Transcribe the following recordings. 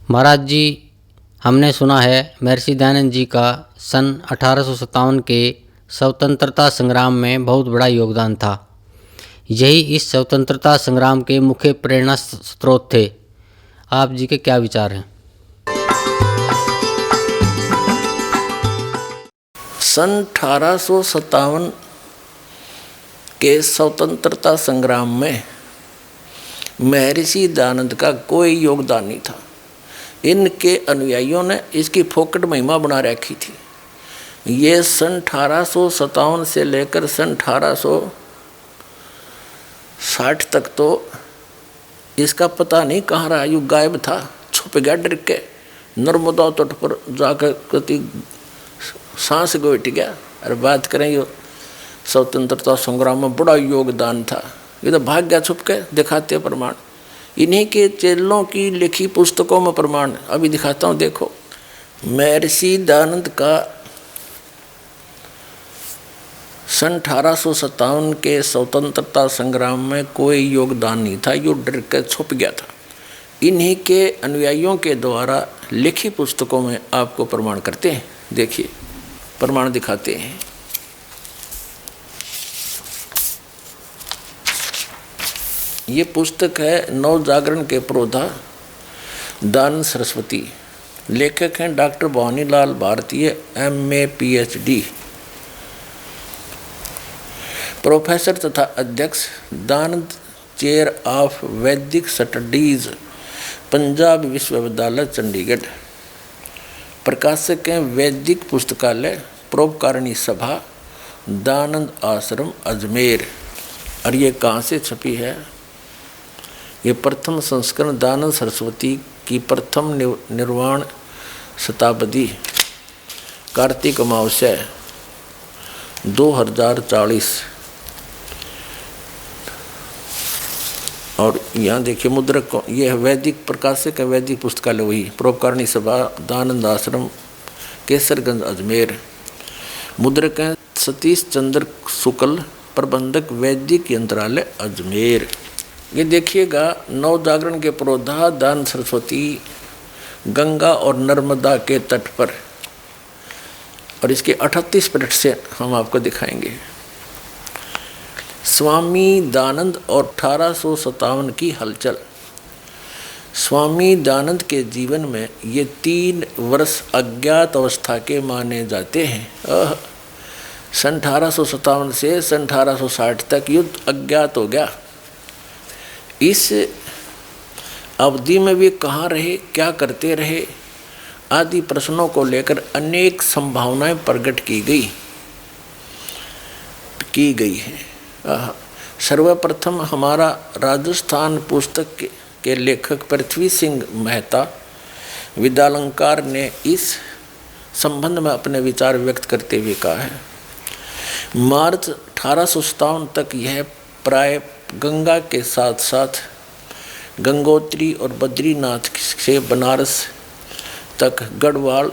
महाराज जी, हमने सुना है महर्षि दयानंद जी का सन 1857 के स्वतंत्रता संग्राम में बहुत बड़ा योगदान था। यही इस स्वतंत्रता संग्राम के मुख्य प्रेरणा स्रोत थे। आप जी के क्या विचार हैं? सन 1857 के स्वतंत्रता संग्राम में महर्षि दयानंद का कोई योगदान नहीं था। इनके अनुयायियों ने इसकी फोकट महिमा बना रखी थी। ये सन 1857 से लेकर सन 1860 तक तो इसका पता नहीं कहाँ रहा, युग गायब था, छुप गया डर के। नर्मदा तट पर जाकर कति सांस गोट गया। अरे बात करें, ये स्वतंत्रता संग्राम में बड़ा योगदान था। ये तो भाग गया छुप के, दिखाते प्रमाण। इन्हीं के चेलों की लिखी पुस्तकों में प्रमाण अभी दिखाता हूँ। देखो, महर्षि दयानंद का सन 1857 के स्वतंत्रता संग्राम में कोई योगदान नहीं था, यो डर के छुप गया था। इन्हीं के अनुयायियों के द्वारा लिखी पुस्तकों में आपको प्रमाण करते हैं। देखिए, प्रमाण दिखाते हैं। ये पुस्तक है नव जागरण के प्रोधा दयानंद सरस्वती। लेखक हैं डॉक्टर भवानीलाल भारतीय, MA PhD, प्रोफेसर तथा अध्यक्ष, दयानंद चेयर ऑफ वैदिक स्टडीज, पंजाब विश्वविद्यालय चंडीगढ़। प्रकाशक हैं वैदिक पुस्तकालय, परोपकारिणी सभा, दयानंद आश्रम, अजमेर। और ये कहाँ से छपी है? ये प्रथम संस्करण दयानंद सरस्वती की प्रथम निर्वाण शताब्दी, कार्तिक अमावस्या 2040। और यहाँ देखिए मुद्रक, ये है वैदिक प्रकाशक है, वैदिक पुस्तकालय वही, परोपकारिणी सभा, दयानंद आश्रम, केसरगंज, अजमेर। मुद्रक हैं सतीश चंद्र शुक्ल, प्रबंधक वैदिक यंत्रालय, अजमेर। ये देखिएगा, नव जागरण के प्रोधा दयानंद सरस्वती, गंगा और नर्मदा के तट पर। और इसके 38 पृष्ठ से हम आपको दिखाएंगे। स्वामी दयानंद और 1857 की हलचल। स्वामी दयानंद के जीवन में ये 3 वर्ष अज्ञात अवस्था के माने जाते हैं। सन 1857 से सन 1860 तक युद्ध अज्ञात हो गया। इस अवधि में वे कहाँ रहे, क्या करते रहे, आदि प्रश्नों को लेकर अनेक संभावनाएं प्रकट की गई है। सर्वप्रथम हमारा राजस्थान पुस्तक के लेखक पृथ्वी सिंह मेहता विद्यालंकार ने इस संबंध में अपने विचार व्यक्त करते हुए कहा है। मार्च 1857 तक यह प्राय गंगा के साथ साथ गंगोत्री और बद्रीनाथ से बनारस तक गढ़वाल,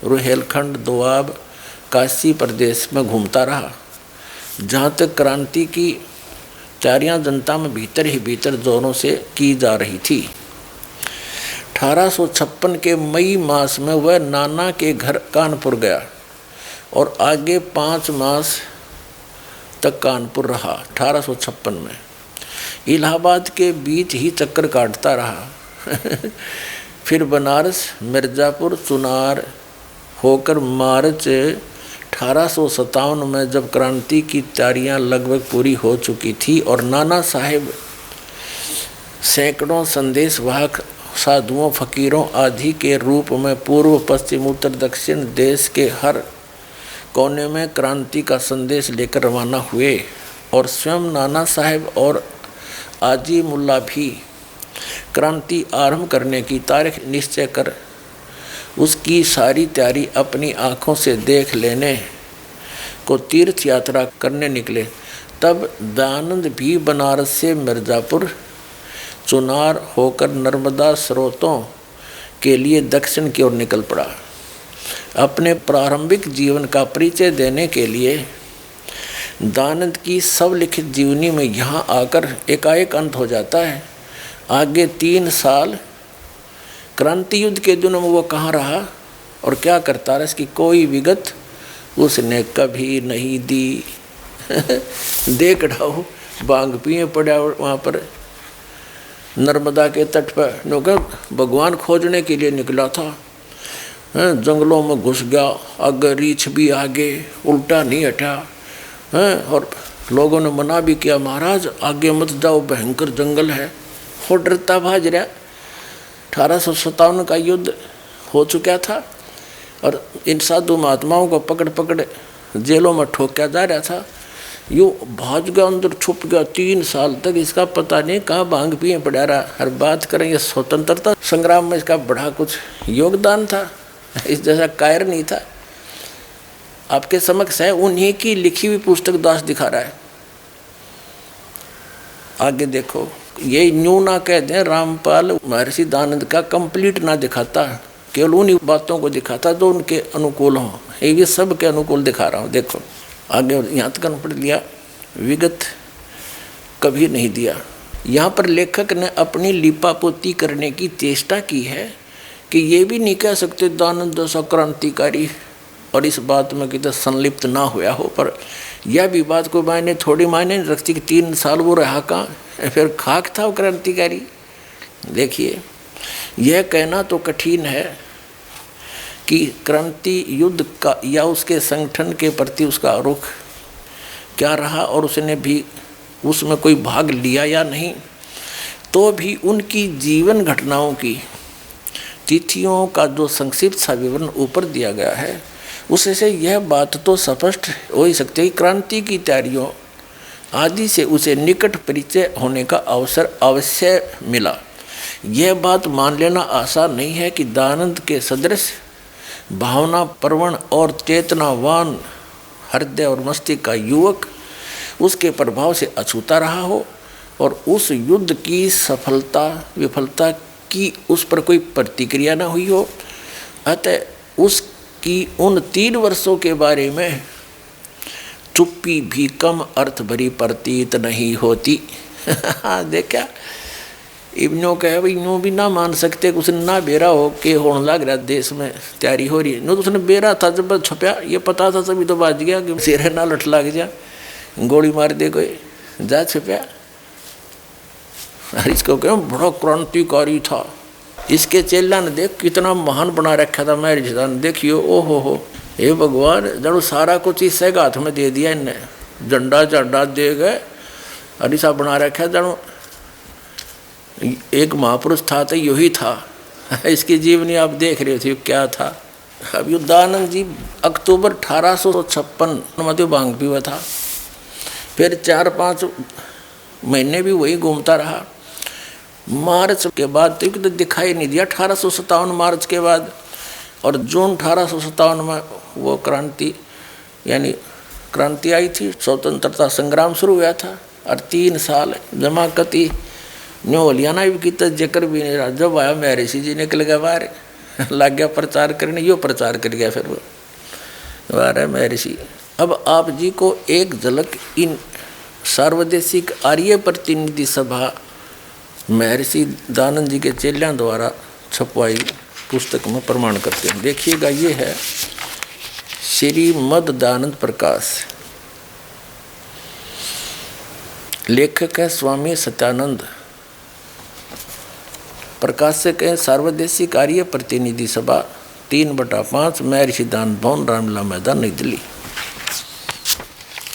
रुहेलखंड, दोआब, काशी प्रदेश में घूमता रहा, जहाँ तक क्रांति की तैयारियां जनता में भीतर ही भीतर जोरों से की जा रही थी। 1856 के मई मास में वह नाना के घर कानपुर गया और आगे 5 मास तक कानपुर रहा। 1856 में इलाहाबाद के बीच ही चक्कर काटता रहा। फिर बनारस, मिर्ज़ापुर, चुनार होकर मार्च 1857 में जब क्रांति की तैयारियां लगभग पूरी हो चुकी थी और नाना साहेब सैकड़ों संदेशवाहक साधुओं, फकीरों आदि के रूप में पूर्व, पश्चिम, उत्तर, दक्षिण देश के हर कोने में क्रांति का संदेश लेकर रवाना हुए और स्वयं नाना साहेब और आजी मुल्ला भी क्रांति आरंभ करने की तारीख निश्चय कर उसकी सारी तैयारी अपनी आँखों से देख लेने को तीर्थ यात्रा करने निकले। तब दयानंद भी बनारस से मिर्ज़ापुर, चुनार होकर नर्मदा स्रोतों के लिए दक्षिण की ओर निकल पड़ा। अपने प्रारंभिक जीवन का परिचय देने के लिए दयानंद की सब लिखित जीवनी में यहाँ आकर एकाएक अंत हो जाता है। आगे 3 साल क्रांति युद्ध के दिनों में वो कहाँ रहा और क्या करता रहा, इसकी कोई विगत उसने कभी नहीं दी। देख रहा बांग पिए पड़ा वहाँ पर नर्मदा के तट पर, नौकर भगवान खोजने के लिए निकला था, जंगलों में घुस गया, आगे रीछ भी आगे, उल्टा नहीं हटा, और लोगों ने मना भी किया, महाराज आगे मत जाओ, भयंकर जंगल है, और डरता भाज रहा। 1857 का युद्ध हो चुका था और इन साधु महात्माओं को पकड़ पकड़ जेलों में ठोका जा रहा था। यूँ भाज गया, अंदर छुप गया 3 साल तक, इसका पता नहीं कहाँ भांग पिए पड़ा रहा। हर बात करेंगे स्वतंत्रता संग्राम में इसका बड़ा कुछ योगदान था, इस जैसा कायर नहीं था। आपके समक्ष है उन्हीं की लिखी हुई पुस्तक दास दिखा रहा है। आगे देखो, ये न्यू ना कह दें, रामपाल महर्षि दयानंद का कंप्लीट ना दिखाता, केवल उन्हीं बातों को दिखाता जो उनके अनुकूल हों। ये भी सब के अनुकूल दिखा रहा हूँ। देखो आगे यहाँ तक पढ़ लिया, विगत कभी नहीं दिया। यहाँ पर लेखक ने अपनी लिपापोती करने की चेष्टा की है कि ये भी नहीं कह सकते दयानंद जैसा क्रांतिकारी और इस बात में कितना संलिप्त ना हुआ हो, पर यह भी बात को मायने थोड़ी मायने नहीं रखती कि 3 साल वो रहा कहाँ, फिर खाक था वो क्रांतिकारी। देखिए यह कहना तो कठिन है कि क्रांति युद्ध का या उसके संगठन के प्रति उसका रुख क्या रहा और उसने भी उसमें कोई भाग लिया या नहीं, तो भी उनकी जीवन घटनाओं की तिथियों का जो संक्षिप्त सा विवरण ऊपर दिया गया है, उससे यह बात तो स्पष्ट हो ही सकती है कि क्रांति की तैयारियों आदि से उसे निकट परिचय होने का अवसर अवश्य मिला। यह बात मान लेना आसान नहीं है कि दयानंद के सदृश भावना प्रवण और चेतनावान हृदय और मस्तिष्क का युवक उसके प्रभाव से अछूता रहा हो और उस युद्ध की सफलता विफलता की उस पर कोई प्रतिक्रिया न हुई हो। अतः उसकी उन 3 वर्षों के बारे में चुप्पी भी कम अर्थ भरी प्रतीत नहीं होती। देखा, इब्नो कहे भाई यूँ भी ना मान सकते कि उसने ना बेरा हो के होने लग रहा देश में तैयारी हो रही है। नो तो उसने बेरा था जब छपया, ये पता था तभी तो बाज गया कि सिर ना लट लग जा, गोली मार दे कोई, जा छपया। और इसको क्यों बड़ा क्रांतिकारी था, इसके चेला ने देख कितना महान बना रखा था महर्षि दयानंद। देखियो हो हे भगवान, जब सारा कुछ इससे हाथ में दे दिया इनने, झंडा झंडा दे गए और ऐसा बना रखा जब एक महापुरुष था तो यही था। इसकी जीवनी आप देख रहे थे क्या था। अब ये दयानंद जी अक्टूबर 1856 में भांग पीवा था, फिर 4-5 महीने भी वही घूमता रहा। मार्च के बाद तो दिखाई नहीं दिया 1857 मार्च के बाद, और जून 1857 में वो क्रांति यानी क्रांति आई थी, स्वतंत्रता संग्राम शुरू हुआ था। और 3 साल जमाकती न्यू हलियाना भी कितना जिक्र भी नहीं रहा। जब आया महर्षि जी निकल गया बाहर, लग गया प्रचार करने, यो प्रचार कर गया फिर वो बाहर महर्षि। अब आप जी को एक झलक इन सार्वदेशिक आर्य प्रतिनिधि सभा महर्षि दयानंद जी के चेलियों द्वारा छपवाई पुस्तक में प्रमाण करते हैं। देखिएगा, ये है श्रीमद दयानंद प्रकाश, लेखक है स्वामी सत्यानंद, प्रकाशक है सार्वदेशिक आर्य प्रतिनिधि सभा 3/5 महर्षि दयानंद भवन, रामलीला मैदान, नई दिल्ली।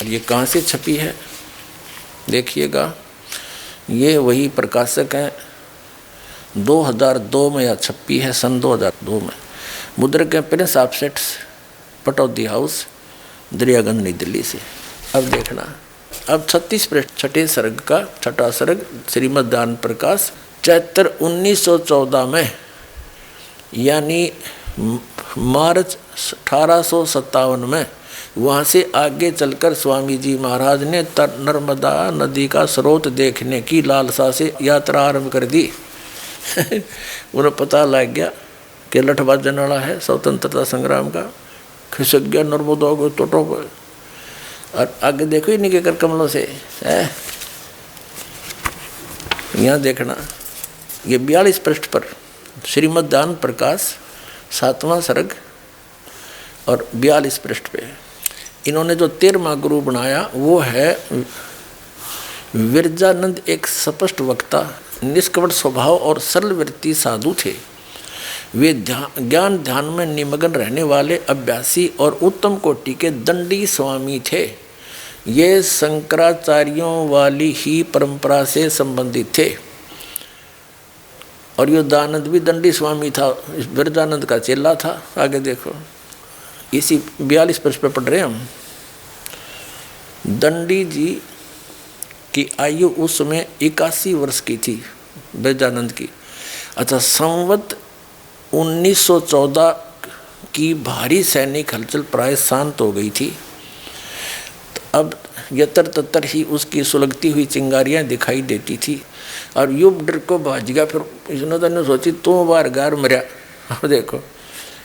और ये कहाँ से छपी है देखिएगा, ये वही प्रकाशक हैं 2002 में या छपी है, सन 2002 में। मुद्रक है Prince offsets, Pataudi house, Daryaganj, नई दिल्ली से। अब देखना, अब 36 पृष्ठ, 6ठे सर्ग का 6ठा सर्ग श्रीमद दयानंद प्रकाश, चैत्र 1914 में यानी मार्च 1857 में। वहाँ से आगे चलकर स्वामी जी महाराज ने नर्मदा नदी का स्रोत देखने की लालसा से यात्रा आरंभ कर दी। उन्हें पता लग गया कि लठ बाजन वाला है स्वतंत्रता संग्राम का, खिसक गया नर्मदा को तटों पर। और आगे देखो ही नहीं के कर कमलों से है, यहाँ देखना, ये 42 पृष्ठ पर श्रीमद् दान प्रकाश 7वां सर्ग और 42 पृष्ठ पे। इन्होंने जो 13वां गुरु बनाया वो है विरजानंद। एक स्पष्ट वक्ता, निष्कपट स्वभाव और सरल वृत्ति साधु थे। वे ज्ञान ध्यान में निमग्न रहने वाले अभ्यासी और उत्तम कोटि के दंडी स्वामी थे। ये शंकराचार्यों वाली ही परंपरा से संबंधित थे। और यो दानंद भी दंडी स्वामी था, इस विरजानंद का चेला था। आगे देखो, इसी 42 पृष्ठ पे पढ़ रहे हैं हम। दंडी जी की आयु उस समय 81 वर्ष की थी, विरजानंद की। अच्छा, संवत 1914 की भारी सैनिक हलचल प्राय शांत हो गई थी। अब यतर ततर ही उसकी सुलगती हुई चिंगारियां दिखाई देती थी और युग डर को भाज गया। फिर इसने सोची तो बार गार मरिया। अब देखो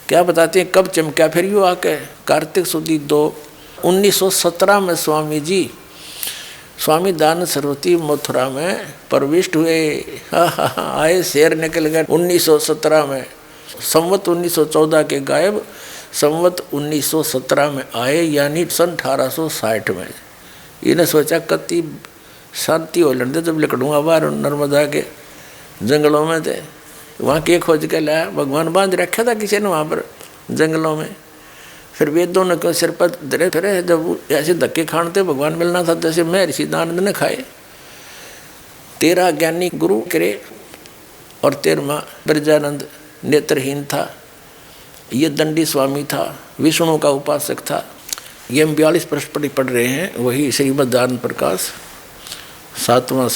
क्या बताते हैं कब चमका फिर यू आके। कार्तिक सुदी 2 1917 में स्वामी दानंद सरस्वती मथुरा में प्रविष्ट हुए। आए शेर निकल गए 1917 में। संवत 1914 के गायब संवत 1917 में आए, यानी सन 1860 में। इन्हें सोचा कति शांति हो लड़ते जब लिखूँगा बाहर नर्मदा के जंगलों में थे। वहाँ के खोज के लाया, भगवान बांध रखा था किसी ने वहाँ पर जंगलों में। फिर वेदों ने कहा सिर पर धरे फिरे, जब ऐसे धक्के खानते भगवान मिलना था जैसे महर्षि दानंद ने खाए। 13 ज्ञानी गुरु करे और 13वां विरजानंद नेत्रहीन था। ये दंडी स्वामी था, विष्णु का उपासक था। ये हम 42 पृष्ठ पढ़ रहे हैं, वही श्रीमद् दान प्रकाश 7वां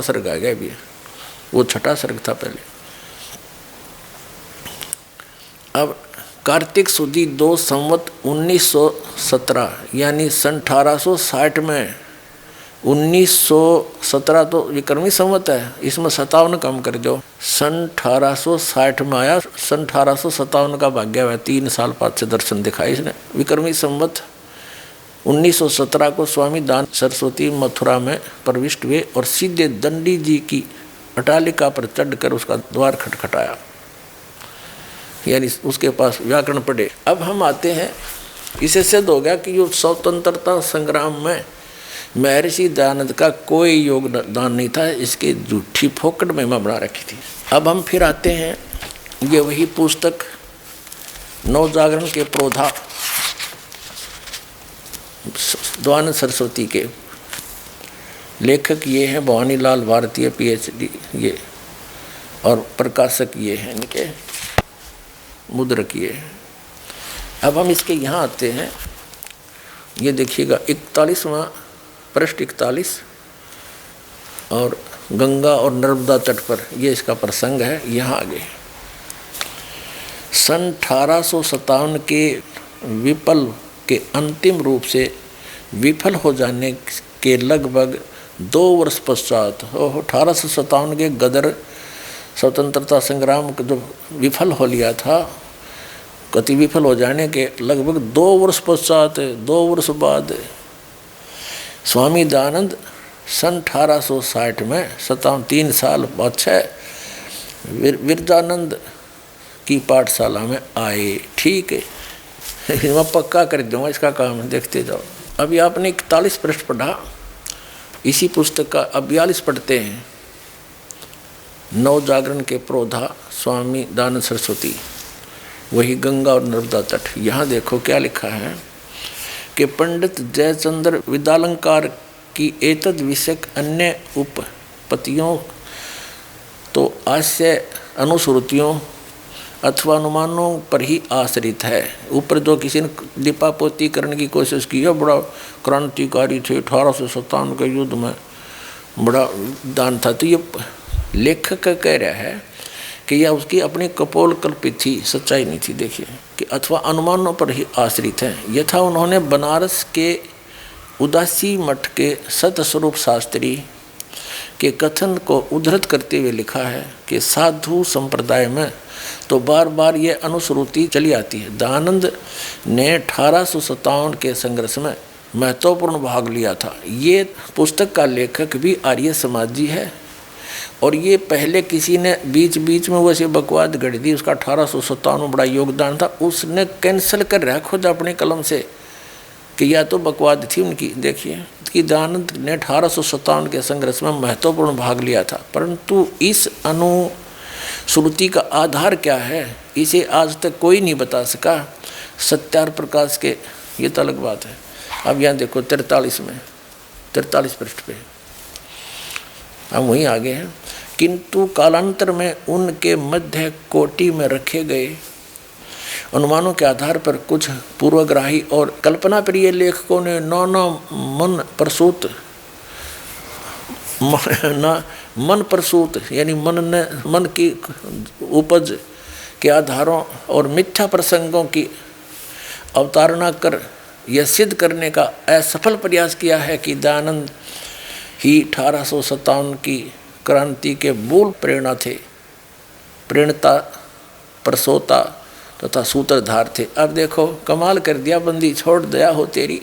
सर्ग आ गया अभी। वो 6ठा सर्ग था पहले। अब कार्तिक सुदी 2 संवत 1917 यानी सन 1860 में। 1917 तो विक्रमी संवत है, इसमें 57 कम कर दो। सन 1860 में आया, सन 1857 का भाग्य हुआ। 3 साल बाद से दर्शन दिखाए इसने। विक्रमी संवत 1917 को स्वामी दान सरस्वती मथुरा में प्रविष्ट हुए और सीधे दंडी जी की अटालिका पर चढ़कर उसका द्वार खटखटाया, यानी उसके पास व्याकरण पढ़े। अब हम आते हैं, इसे सिद्ध हो गया कि जो स्वतंत्रता संग्राम में महर्षि दयानंद का कोई योगदान नहीं था। इसके झूठी फोकट महिमा बना रखी थी। अब हम फिर आते हैं, ये वही पुस्तक नवजागरण के प्रोधा दयानंद सरस्वती के लेखक ये हैं भवानी लाल भारतीय PhD ये, और प्रकाशक ये हैं इनके, मुद्रक ये। अब हम इसके यहाँ आते हैं, ये देखिएगा 41वां पृष्ठ 41 और गंगा और नर्मदा तट पर ये इसका प्रसंग है। यहाँ आगे सन 1857 के विपल के अंतिम रूप से विफल हो जाने के लगभग 2 वर्ष पश्चात 1857 के गदर स्वतंत्रता संग्राम जो विफल हो लिया था, कति विफल हो जाने के लगभग 2 वर्ष पश्चात 2 वर्ष बाद स्वामी दानंद सन 1860 में 3 साल बाद विरजानंद की पाठशाला में आए। ठीक है, मैं पक्का कर दूंगा इसका काम, देखते जाओ। अभी आपने 41 पृष्ठ पढ़ा, इसी पुस्तक का अब 42 पढ़ते हैं। नवजागरण के प्रोधा स्वामी दानंद सरस्वती, वही गंगा और नर्मदा तट। यहाँ देखो क्या लिखा है कि पंडित जयचंद्र विद्यालंकार की एतद विषयक अन्य उपपत्तियों तो आशय अनुश्रुतियों अथवा अनुमानों पर ही आश्रित है। ऊपर जो किसी ने लिपापोती करने की कोशिश की है, बड़ा क्रांतिकारी थे, 1857 के युद्ध में बड़ा दान था। तो ये लेखक कह रहा है कि यह उसकी अपनी कपोल कल्पित थी, सच्चाई नहीं थी। देखिए कि अथवा अनुमानों पर ही आश्रित हैं। यथा उन्होंने बनारस के उदासी मठ के सतस्वरूप शास्त्री के कथन को उद्धृत करते हुए लिखा है कि साधु संप्रदाय में तो बार बार ये अनुश्रुति चली आती है। दयानंद ने 1857 के संघर्ष में महत्वपूर्ण भाग लिया था। ये पुस्तक का लेखक भी आर्य समाजी है और ये पहले किसी ने बीच बीच में वैसे बकवाद गढ़ दी, उसका 1857 में बड़ा योगदान था, उसने कैंसिल कर रहा खुद अपने कलम से कि या तो बकवाद थी उनकी। देखिए कि दयानंद ने 1857 के संघर्ष में महत्वपूर्ण भाग लिया था, परंतु इस अनुश्रुति का आधार क्या है इसे आज तक कोई नहीं बता सका। सत्यार प्रकाश के, ये तो अलग बात है। अब यहाँ देखो 43 पृष्ठ पे हम वहीं आगे हैं। किंतु कालांतर में उनके मध्य कोटि में रखे गए अनुमानों के आधार पर कुछ पूर्वग्राही और कल्पना प्रिय लेखकों ने नाना मन प्रसूत यानी मन की उपज के आधारों और मिथ्या प्रसंगों की अवतारणा कर यह सिद्ध करने का असफल प्रयास किया है कि दयानंद ही 1857 की क्रांति के मूल प्रेरणा थे, प्रेरणता, प्रसोता तथा सूत्रधार थे। अब देखो कमाल कर दिया, बंदी छोड़ दया हो तेरी।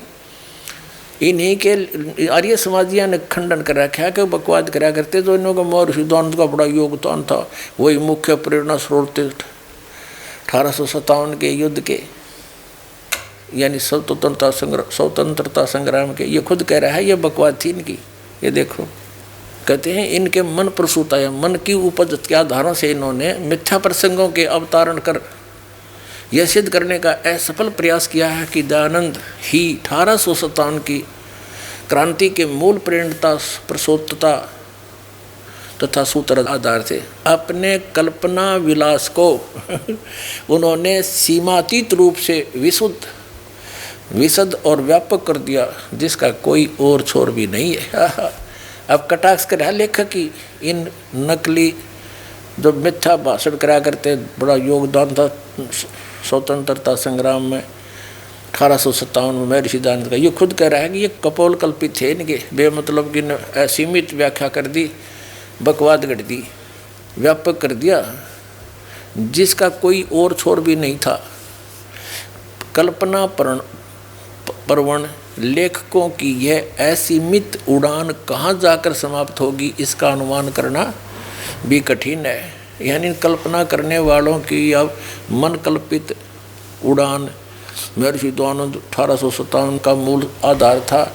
इन्हीं के आर्य समाजिया ने खंडन कर रखा है कि बकवाद करा करते, तो इन्हों का महर्षि दयानंद का बड़ा योगदान था, वही मुख्य प्रेरणा स्रोत थे 1857 के युद्ध के, यानी स्वतंत्रता संग्राम के। ये खुद कह रहा है, ये बकवाद थी इनकी। ये देखो कहते हैं इनके मन प्रसूता है, मन की उपज के आधारों से इन्होंने मिथ्या प्रसंगों के अवतारण कर यह सिद्ध करने का असफल प्रयास किया है कि दयानंद ही 1857 की क्रांति के मूल प्रेरणता, प्रसूतता तथा सूत्र आधार थे। अपने कल्पना विलास को उन्होंने सीमातीत रूप से विशद और व्यापक कर दिया, जिसका कोई और छोर भी नहीं है। अब कटाक्ष कर लेखक की इन नकली जो मिथ्या भाषण करा करते, बड़ा योगदान था स्वतंत्रता संग्राम में 1857 में महर्षि दयानंद का। ये खुद कह रहा है कि ये कपोल कल्पित थे इनके, बेमतलब की असीमित व्याख्या कर दी, बकवाद गढ़ दी, व्यापक कर दिया, जिसका कोई और छोर भी नहीं था। कल्पना प्रवण लेखकों की यह असीमित उड़ान कहाँ जाकर समाप्त होगी, इसका अनुमान करना भी कठिन है। यानी कल्पना करने वालों की अब मन कल्पित उड़ान महर्षि दयानंद 1857 का मूल आधार था।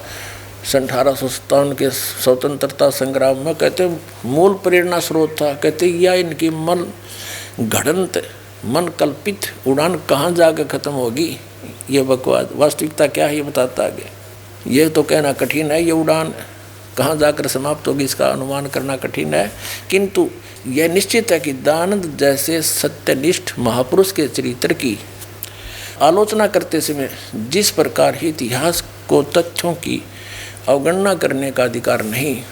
सन 1857 के स्वतंत्रता संग्राम में कहते मूल प्रेरणा स्रोत था। कहते यह इनकी मन घड़ंत, मन कल्पित उड़ान कहाँ जाकर खत्म होगी, ये बकवाद। वास्तविकता क्या है ये बताता आगे। ये तो कहना कठिन है, ये उड़ान कहाँ जाकर समाप्त होगी इसका अनुमान करना कठिन है। किंतु यह निश्चित है कि दयानंद जैसे सत्यनिष्ठ महापुरुष के चरित्र की आलोचना करते समय जिस प्रकार ही इतिहास को तथ्यों की अवगणना करने का अधिकार नहीं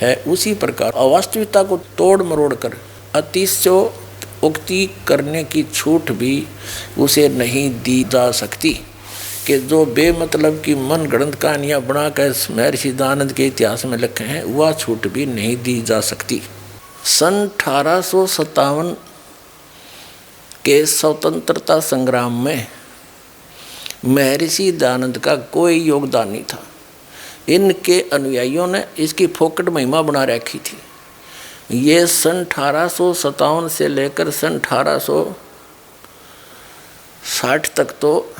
है, उसी प्रकार अवास्तविकता को तोड़ मरोड़ कर अतिशयोक्ति करने की छूट भी उसे नहीं दी जा सकती कि जो बेमतलब की मन गढ़ंत कहानियाँ बनाकर महर्षि दयानंद के इतिहास में लिखे हैं, वह छूट भी नहीं दी जा सकती। सन 1857 के स्वतंत्रता संग्राम में महर्षि दयानंद का कोई योगदान नहीं था। इनके अनुयायियों ने इसकी फोकट महिमा बना रखी थी। ये सन 1857 से लेकर सन 1860 तक तो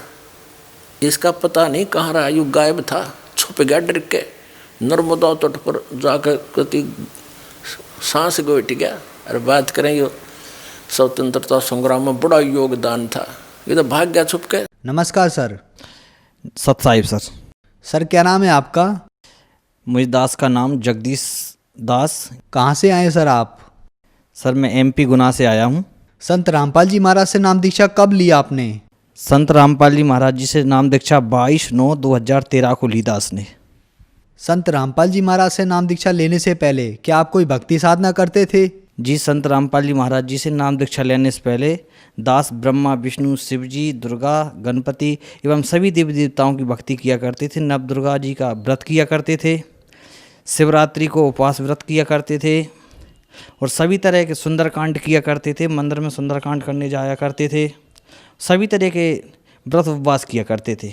इसका पता नहीं कहाँ रहा, यू गायब था, छुप गया डर के, नर्मदा तट पर जाकर कति सांस गोट गया। अरे बात करें ये स्वतंत्रता संग्राम में बड़ा योगदान था, ये तो भाग गया छुप के। नमस्कार सर। सत साहिब सर। सर क्या नाम है आपका? मुझे दास का नाम जगदीश दास। कहाँ से आए सर आप? सर मैं MP गुना से आया हूँ। संत रामपाल जी महाराज से नाम दीक्षा कब लिया आपने? संत रामपाल जी महाराज जी से नाम दीक्षा 22/9/2013 को ली दास ने। संत रामपाल जी महाराज से नाम दीक्षा लेने से पहले क्या आप कोई भक्ति साधना करते थे? जी, संत रामपाल जी महाराज जी से नाम दीक्षा लेने से पहले दास ब्रह्मा, विष्णु, शिव जी, दुर्गा, गणपति एवं सभी देवी देवताओं की भक्ति किया करते थे। नव दुर्गा जी का व्रत किया करते थे, शिवरात्रि को उपवास व्रत किया करते थे और सभी तरह के सुंदरकांड किया करते थे। मंदिर में सुंदरकांड करने जाया करते थे, सभी तरह के व्रत उपवास किया करते थे।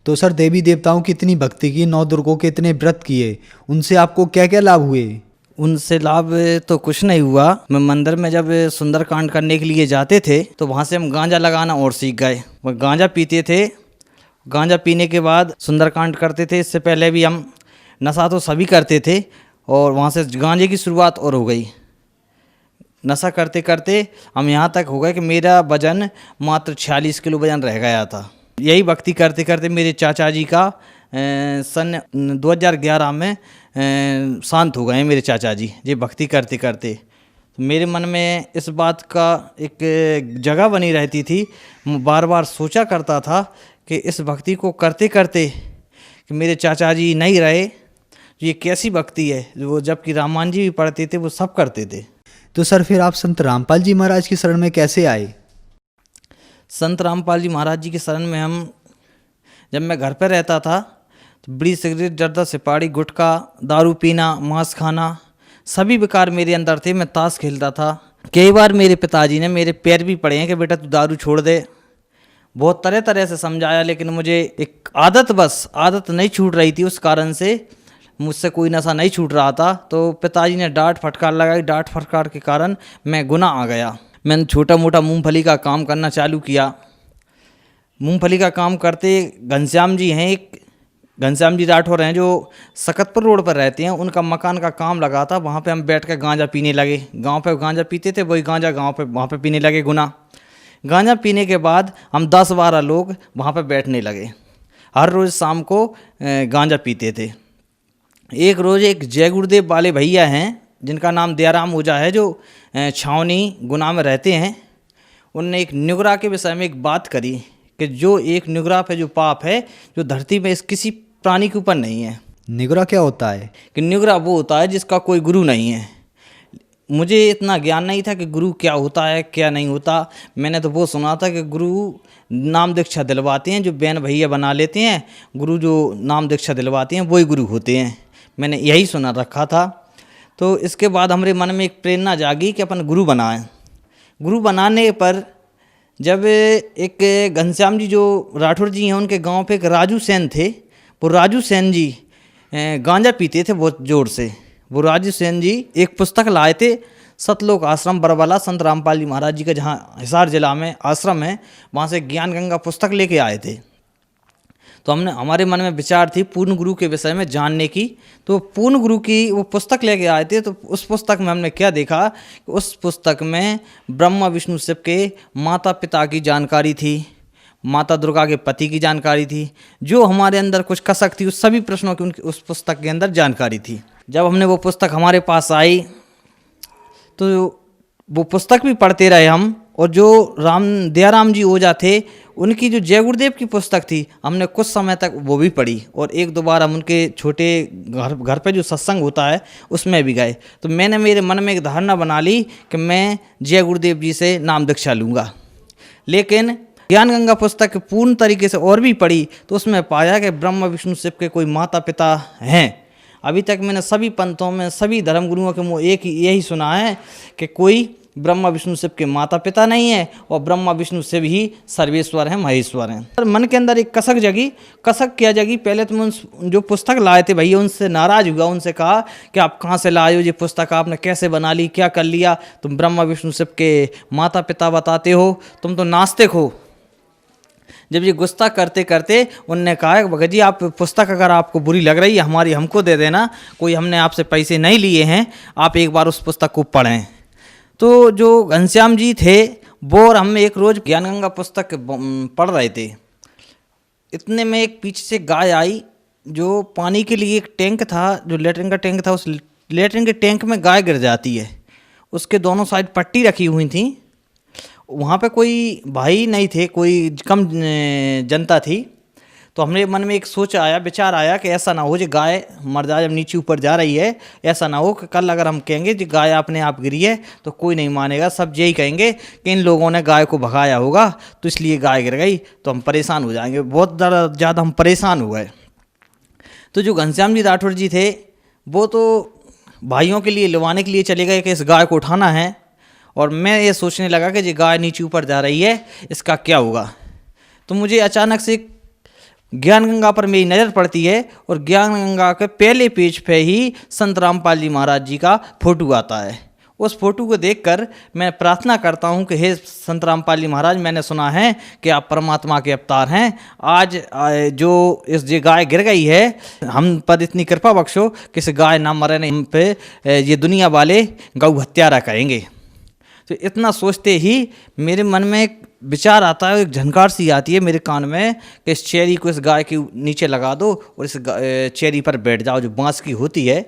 तो सर देवी देवताओं की इतनी भक्ति की, 9 दुर्गों के इतने व्रत किए, उनसे आपको क्या क्या लाभ हुए? उनसे लाभ तो कुछ नहीं हुआ। मैं मंदिर में जब सुंदरकांड करने के लिए जाते थे तो वहाँ से हम गांजा लगाना और सीख गए। वह गांजा पीते थे, गांजा पीने के बाद सुंदरकांड करते थे। इससे पहले भी हम नशा तो सभी करते थे और वहाँ से गांजे की शुरुआत और हो गई। नशा करते करते हम यहाँ तक हो गए कि मेरा वजन मात्र 46 किलो वजन रह गया था। यही भक्ति करते करते मेरे चाचा जी का सन 2011 में शांत हो गए मेरे चाचा जी। ये भक्ति करते करते तो मेरे मन में इस बात का एक जगह बनी रहती थी। मैं बार बार सोचा करता था कि इस भक्ति को करते करते कि मेरे चाचा जी नहीं रहे, ये कैसी भक्ति है। वो जबकि रामायण जी भी पढ़ते थे, वो सब करते थे। तो सर फिर आप संत रामपाल जी महाराज की शरण में कैसे आए? संत रामपाल जी महाराज जी के शरण में हम जब मैं घर पर रहता था तो बीड़ी, सिगरेट, जर्दा, सुपारी, गुटखा, दारू पीना, मांस खाना सभी विकार मेरे अंदर थे। मैं ताश खेलता था। कई बार मेरे पिताजी ने मेरे पैर भी पड़े हैं कि बेटा तू दारू छोड़ दे। बहुत तरह तरह से समझाया, लेकिन मुझे एक आदत नहीं छूट रही थी। उस कारण से मुझसे कोई नशा नहीं छूट रहा था। तो पिताजी ने डांट फटकार लगाई। डांट फटकार के कारण मैं गुनाह आ गया। मैंने छोटा मोटा मूंगफली का काम करना चालू किया। मूंगफली का काम करते घनश्याम जी हैं, एक घनश्याम जी राठौर हैं जो सकतपुर रोड पर रहते हैं। उनका मकान का काम लगा था। वहाँ पे हम बैठ कर गांजा पीने लगे। गांव पे गांजा पीते थे, वही गांजा गांव पे वहाँ पे पीने लगे गुना। गांजा पीने के बाद हम 10-12 लोग वहाँ पे बैठने लगे। हर रोज़ शाम को गांजा पीते थे। एक रोज़ एक जय गुरुदेव वाले भैया हैं जिनका नाम दयाराम ओझा है, जो छावनी गुना में रहते हैं। उनने एक नुगरा के विषय में एक बात करी कि जो एक नुगरा पे जो पाप है, जो धरती में इस किसी प्राणी के ऊपर नहीं है। निगरा क्या होता है? कि नुगरा वो होता है जिसका कोई गुरु नहीं है। मुझे इतना ज्ञान नहीं था कि गुरु क्या होता है क्या नहीं होता। मैंने तो वो सुना था कि गुरु नाम दीक्षा दिलवाते हैं, जो बहन भैया बना लेते हैं। गुरु जो नाम दीक्षा दिलवाते हैं वही गुरु होते हैं। मैंने यही सुना रखा था। तो इसके बाद हमारे मन में एक प्रेरणा जागी कि अपन गुरु बनाएं। गुरु बनाने पर जब एक घनश्याम जी जो राठौर जी हैं, उनके गांव पे एक राजू सेन थे। वो राजू सेन जी गांजा पीते थे बहुत ज़ोर से। वो राजू सेन जी एक पुस्तक लाए थे, सतलोक आश्रम बरबला, संत रामपाल जी महाराज जी का जहाँ हिसार जिला में आश्रम है, वहाँ से ज्ञान गंगा पुस्तक लेके आए थे। तो हमारे मन में विचार थी पूर्ण गुरु के विषय में जानने की। तो पूर्ण गुरु की वो पुस्तक लेके आए थे। तो उस पुस्तक में हमने क्या देखा कि उस पुस्तक में ब्रह्मा विष्णु शिव के माता पिता की जानकारी थी, माता दुर्गा के पति की जानकारी थी। जो हमारे अंदर कुछ कसक थी उस सभी प्रश्नों की उनकी उस पुस्तक के अंदर जानकारी थी। जब हमने वो पुस्तक हमारे पास आई तो वो पुस्तक भी पढ़ते रहे हम। और जो दयाराम जी ओझा थे, उनकी जो जय गुरुदेव की पुस्तक थी, हमने कुछ समय तक वो भी पढ़ी। और एक दो बार हम उनके छोटे घर पे जो सत्संग होता है उसमें भी गए। तो मैंने मेरे मन में एक धारणा बना ली कि मैं जय गुरुदेव जी से नाम दीक्षा लूँगा। लेकिन ज्ञान गंगा पुस्तक पूर्ण तरीके से और भी पढ़ी तो उसमें पाया कि ब्रह्मा विष्णु शिव के कोई माता पिता हैं। अभी तक मैंने सभी पंथों में, सभी धर्म गुरुओं के मुँह एक यही सुना है कि कोई ब्रह्मा विष्णु शिव के माता पिता नहीं है और ब्रह्मा विष्णु शिव ही सर्वेश्वर हैं, महेश्वर हैं। पर मन के अंदर एक कसक जगी। कसक क्या जगी? पहले तो मैं जो पुस्तक लाए थे भैया उनसे नाराज हुआ। उनसे कहा कि आप कहाँ से लाए हो ये पुस्तक, आपने कैसे बना ली, क्या कर लिया? तुम ब्रह्मा विष्णु शिव के माता पिता बताते हो, तुम तो नास्तिक हो। जब ये गुस्सा करते करते उनने कहा भगत जी आप पुस्तक अगर आपको बुरी लग रही है हमारी हमको दे देना, कोई हमने आपसे पैसे नहीं लिए हैं, आप एक बार उस पुस्तक को पढ़ें। तो जो घनश्याम जी थे वो और हम एक रोज़ ज्ञान गंगा पुस्तक पढ़ रहे थे। इतने में एक पीछे से गाय आई। जो पानी के लिए एक टैंक था, जो लेटरिन का टैंक था, उस लेटरिन के टैंक में गाय गिर जाती है। उसके दोनों साइड पट्टी रखी हुई थी। वहाँ पे कोई भाई नहीं थे, कोई कम जनता थी। तो हमरे मन में एक सोच आया, विचार आया कि ऐसा ना हो जो गाय मर जाए जब नीचे ऊपर जा रही है। ऐसा ना हो कि कल अगर हम कहेंगे कि गाय अपने आप गिरी है तो कोई नहीं मानेगा, सब यही कहेंगे कि इन लोगों ने गाय को भगाया होगा तो इसलिए गाय गिर गई, तो हम परेशान हो जाएंगे। बहुत ज़्यादा हम परेशान हो गए। तो जो घनश्याम जी राठौर जी थे वो तो भाइयों के लिए लिवाने के लिए चले गए कि इस गाय को उठाना है। और मैं ये सोचने लगा कि ये गाय नीचे ऊपर जा रही है, इसका क्या होगा। तो मुझे अचानक से ज्ञान गंगा पर मेरी नज़र पड़ती है और ज्ञान गंगा के पहले पेज पे ही संत रामपाल जी महाराज जी का फोटो आता है। उस फोटो को देखकर मैं प्रार्थना करता हूँ कि हे संत रामपाल जी महाराज, मैंने सुना है कि आप परमात्मा के अवतार हैं। आज जो ये गाय गिर गई है, हम पर इतनी कृपा बख्शो कि इस गाय ना मरे, नहीं हम पे ये दुनिया वाले गौ हत्यारा कहेंगे। तो इतना सोचते ही मेरे मन में एक विचार आता है, एक झनकार सी आती है मेरे कान में कि इस चेरी को इस गाय के नीचे लगा दो और इस चेरी पर बैठ जाओ जो बांस की होती है।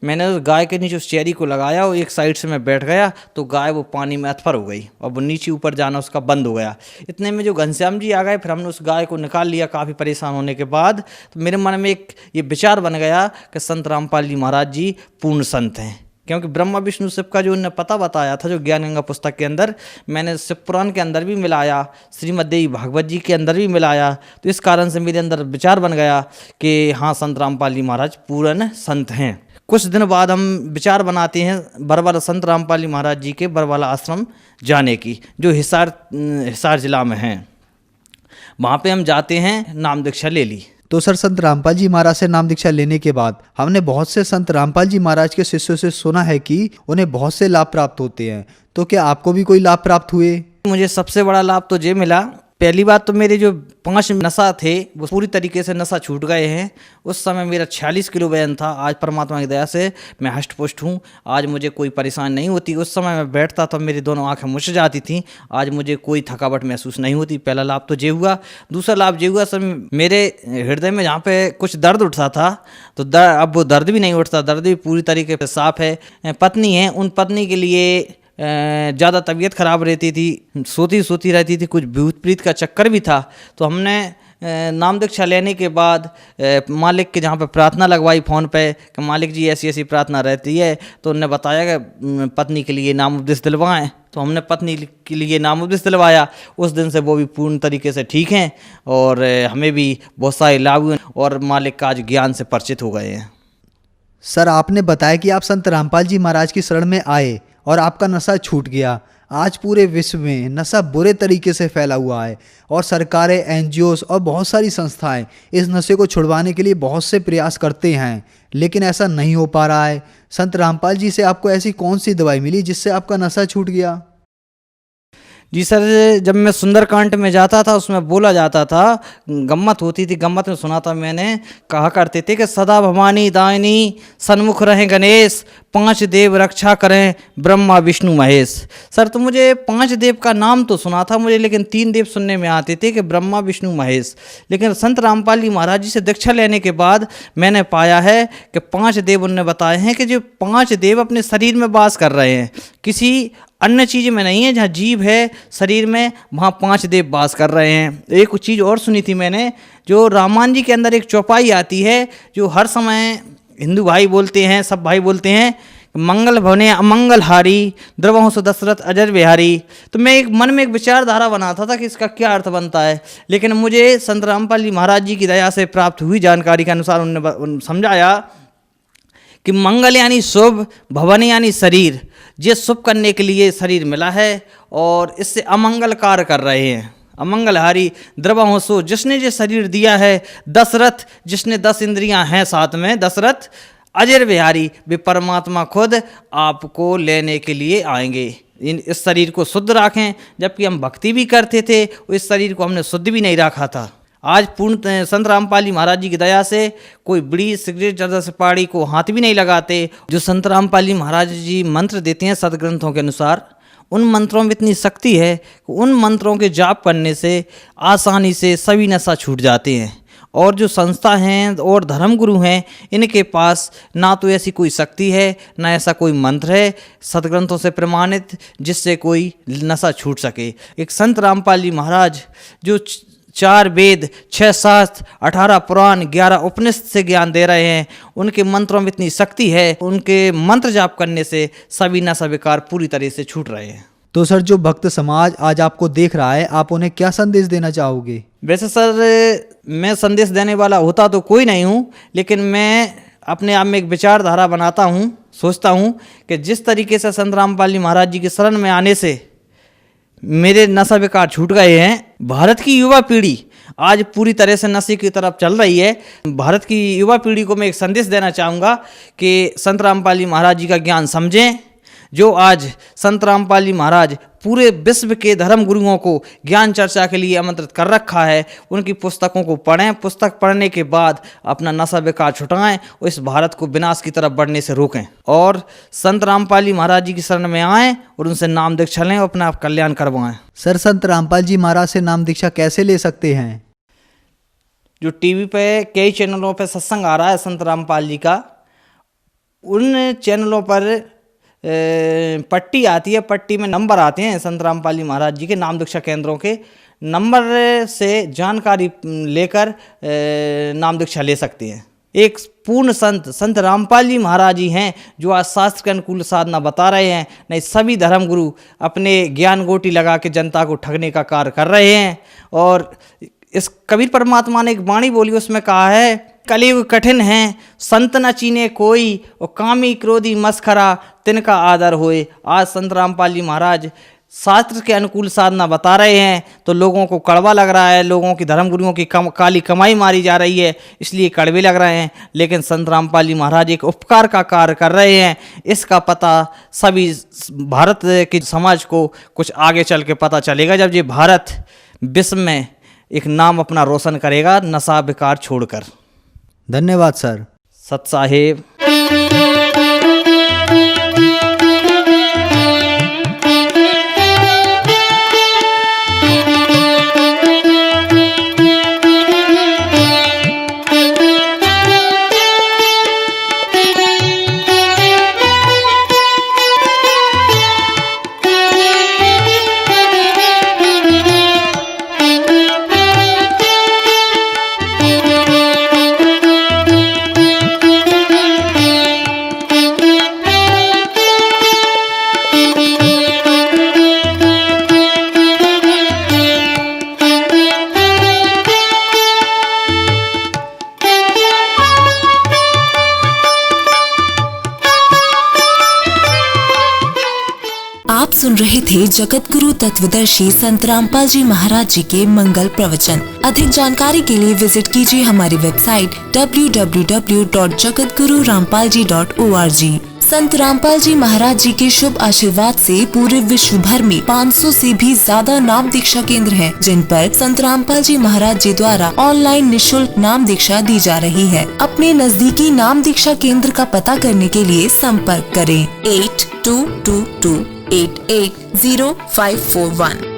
मैंने उस गाय के नीचे उस चेरी को लगाया और एक साइड से मैं बैठ गया तो गाय वो पानी में अथफर हो गई और वो नीचे ऊपर जाना उसका बंद हो गया। इतने में जो घनश्याम जी आ गए, फिर हमने उस गाय को निकाल लिया काफ़ी परेशान होने के बाद। तो मेरे मन में एक ये विचार बन गया कि संत रामपाल जी महाराज जी पूर्ण संत हैं, क्योंकि ब्रह्मा विष्णु शिव का जो उन्होंने पता बताया था जो ज्ञान गंगा पुस्तक के अंदर, मैंने शिव पुराण के अंदर भी मिलाया, श्रीमद् देवी भागवत जी के अंदर भी मिलाया। तो इस कारण से मेरे अंदर विचार बन गया कि हाँ, संत रामपाल जी महाराज पूर्ण संत हैं। कुछ दिन बाद हम विचार बनाते हैं बरवाला संत रामपाल जी महाराज जी के बरवाला आश्रम जाने की, जो हिसार जिला में हैं। वहाँ पे हम जाते हैं, नाम दीक्षा ले ली। तो सर, संत रामपाल जी महाराज से नाम दीक्षा लेने के बाद हमने बहुत से संत रामपाल जी महाराज के शिष्यों से सुना है कि उन्हें बहुत से लाभ प्राप्त होते हैं, तो क्या आपको भी कोई लाभ प्राप्त हुए? मुझे सबसे बड़ा लाभ तो ये मिला, पहली बात तो मेरे जो 5 नशा थे वो पूरी तरीके से नशा छूट गए हैं। उस समय मेरा 46 किलो वजन था, आज परमात्मा की दया से मैं हष्ट पुष्ट हूँ। आज मुझे कोई परेशानी नहीं होती। उस समय मैं बैठता तो मेरी दोनों आंखें मुछ जाती थी, आज मुझे कोई थकावट महसूस नहीं होती। पहला लाभ तो ये हुआ। दूसरा लाभ ये हुआ, सर मेरे हृदय में जहाँ पे कुछ दर्द उठता था तो अब वो दर्द भी नहीं उठता, दर्द भी पूरी तरीके से साफ है। पत्नी है, उन पत्नी के लिए ज़्यादा तबीयत ख़राब रहती थी, सोती रहती थी, कुछ भूत प्रीत का चक्कर भी था। तो हमने नाम दीक्षा लेने के बाद मालिक के जहाँ पे प्रार्थना लगवाई फ़ोन पे कि मालिक जी ऐसी ऐसी प्रार्थना रहती है, तो उन्होंने बताया कि पत्नी के लिए नाम उपदेश दिलवाएँ। तो हमने पत्नी के लिए नाम उपदेश दिलवाया। उस दिन से वो भी पूर्ण तरीके से ठीक हैं और हमें भी बहुत सारे लाभ हुए और मालिक का आज ज्ञान से परिचित हो गए हैं। सर, आपने बताया कि आप संत रामपाल जी महाराज की शरण में आए और आपका नशा छूट गया। आज पूरे विश्व में नशा बुरे तरीके से फैला हुआ है और सरकारें, एनजीओस और बहुत सारी संस्थाएं इस नशे को छुड़वाने के लिए बहुत से प्रयास करते हैं, लेकिन ऐसा नहीं हो पा रहा है। संत रामपाल जी से आपको ऐसी कौन सी दवाई मिली जिससे आपका नशा छूट गया? जी सर, जब मैं सुंदरकांड में जाता था उसमें बोला जाता था, गम्मत होती थी, गम्मत में सुना था मैंने, कहा करते थे कि सदा भवानी दायनी सन्मुख रहें गणेश, 5 देव रक्षा करें ब्रह्मा विष्णु महेश। सर, तो मुझे 5 देव का नाम तो सुना था मुझे, लेकिन 3 देव सुनने में आते थे कि ब्रह्मा विष्णु महेश। लेकिन संत रामपाल जी महाराज जी से दीक्षा लेने के बाद मैंने पाया है कि 5 देव उन्होंने बताए हैं कि जो 5 देव अपने शरीर में वास कर रहे हैं, किसी अन्य चीज़ में नहीं है। जहाँ जीव है शरीर में, वहाँ 5 देव वास कर रहे हैं। एक चीज़ और सुनी थी मैंने, जो रामायण जी के अंदर एक चौपाई आती है जो हर समय हिंदू भाई बोलते हैं, सब भाई बोलते हैं, मंगल भवने अमंगल हारी, द्रवहंस दशरथ अजर बिहारी। तो मैं एक मन में एक विचारधारा बनाता था कि इसका क्या अर्थ बनता है, लेकिन मुझे संत रामपाल जी महाराज जी की दया से प्राप्त हुई जानकारी के अनुसार उन्होंने समझाया कि मंगल यानी शुभ, भवन यानी शरीर। ये शुभ करने के लिए शरीर मिला है और इससे अमंगल कार्य कर रहे हैं। अमंगलहारी द्रवहंसो, जिसने ये शरीर दिया है, दशरथ जिसने 10 इंद्रियां हैं साथ में, दशरथ अजर बिहारी, वे परमात्मा खुद आपको लेने के लिए आएंगे। इस शरीर को शुद्ध रखें। जबकि हम भक्ति भी करते थे, इस शरीर को हमने शुद्ध भी नहीं रखा था। आज पूर्ण संत रामपाल जी महाराज जी की दया से कोई बीड़ी सिगरेट जर्दा सुपारी को हाथ भी नहीं लगाते। जो संत रामपाल जी महाराज जी मंत्र देते हैं सदग्रंथों के अनुसार, उन मंत्रों में इतनी शक्ति है कि उन मंत्रों के जाप करने से आसानी से सभी नशा छूट जाते हैं। और जो संस्था हैं और धर्मगुरु हैं, इनके पास ना तो ऐसी कोई शक्ति है, ना ऐसा कोई मंत्र है सदग्रंथों से प्रमाणित जिससे कोई नशा छूट सके। एक संत रामपाल जी महाराज जो 4 वेद, 6 शास्त्र, 18 पुराण, 11 उपनिषद से ज्ञान दे रहे हैं, उनके मंत्रों में इतनी शक्ति है, उनके मंत्र जाप करने से सभी नशा विकार पूरी तरह से छूट रहे हैं। तो सर, जो भक्त समाज आज आपको देख रहा है, आप उन्हें क्या संदेश देना चाहोगे? वैसे सर, मैं संदेश देने वाला होता तो कोई नहीं हूँ, लेकिन मैं अपने आप में एक विचारधारा बनाता हूँ, सोचता हूँ कि जिस तरीके से संत रामपाल जी महाराज जी की शरण में आने से मेरे नशा विकार छूट गए हैं, भारत की युवा पीढ़ी आज पूरी तरह से नशे की तरफ चल रही है। भारत की युवा पीढ़ी को मैं एक संदेश देना चाहूँगा कि संत रामपाल जी महाराज जी का ज्ञान समझें। जो आज संत रामपाल जी महाराज पूरे विश्व के धर्म गुरुओं को ज्ञान चर्चा के लिए आमंत्रित कर रखा है, उनकी पुस्तकों को पढ़ें। पुस्तक पढ़ने के बाद अपना नशा बेकार छुटाएं और इस भारत को विनाश की तरफ बढ़ने से रोकें और संत रामपाल जी महाराज जी की शरण में आएं और उनसे नाम दीक्षा लें और अपना कल्याण करवाएं। सर, संत रामपाल जी महाराज से नाम दीक्षा कैसे ले सकते हैं? जो टीवी पे कई चैनलों पे सत्संग आ रहा है संत रामपाल जी का, उन चैनलों पर पट्टी आती है, पट्टी में नंबर आते हैं संत रामपाल जी महाराज जी के नाम दीक्षा केंद्रों के। नंबर से जानकारी लेकर नाम दीक्षा ले सकते हैं। एक पूर्ण संत रामपाल जी महाराज जी हैं जो आज शास्त्र के अनुकूल साधना बता रहे हैं। नहीं, सभी धर्म गुरु अपने ज्ञान गोटी लगा के जनता को ठगने का कार्य कर रहे हैं। और इस कबीर परमात्मा ने एक वाणी बोली, उसमें कहा है, कलयुग कठिन है, संत न चीने कोई, और कामी क्रोधी मस्खरा तिनका आदर होए। आज संत रामपाल जी महाराज शास्त्र के अनुकूल साधना बता रहे हैं तो लोगों को कड़वा लग रहा है, लोगों की धर्म गुरुओं की काली कमाई मारी जा रही है, इसलिए कड़वे लग रहे हैं। लेकिन संत रामपाल जी महाराज एक उपकार का कार्य कर रहे हैं, इसका पता सभी भारत के समाज को कुछ आगे चल के पता चलेगा, जब ये भारत विश्व में एक नाम अपना रोशन करेगा नशा बेकार छोड़कर। धन्यवाद सर। सत साहेब। आप सुन रहे थे जगत गुरु तत्वदर्शी संत रामपाल जी महाराज जी के मंगल प्रवचन। अधिक जानकारी के लिए विजिट कीजिए हमारी वेबसाइट www.jagatgururampalji.org। संत रामपाल जी महाराज जी के शुभ आशीर्वाद से पूरे विश्व भर में 500 से भी ज्यादा नाम दीक्षा केंद्र हैं, जिन पर संत रामपाल जी महाराज जी द्वारा ऑनलाइन निःशुल्क नाम दीक्षा दी जा रही है। अपने नजदीकी नाम दीक्षा केंद्र का पता करने के लिए संपर्क करें 8222880541।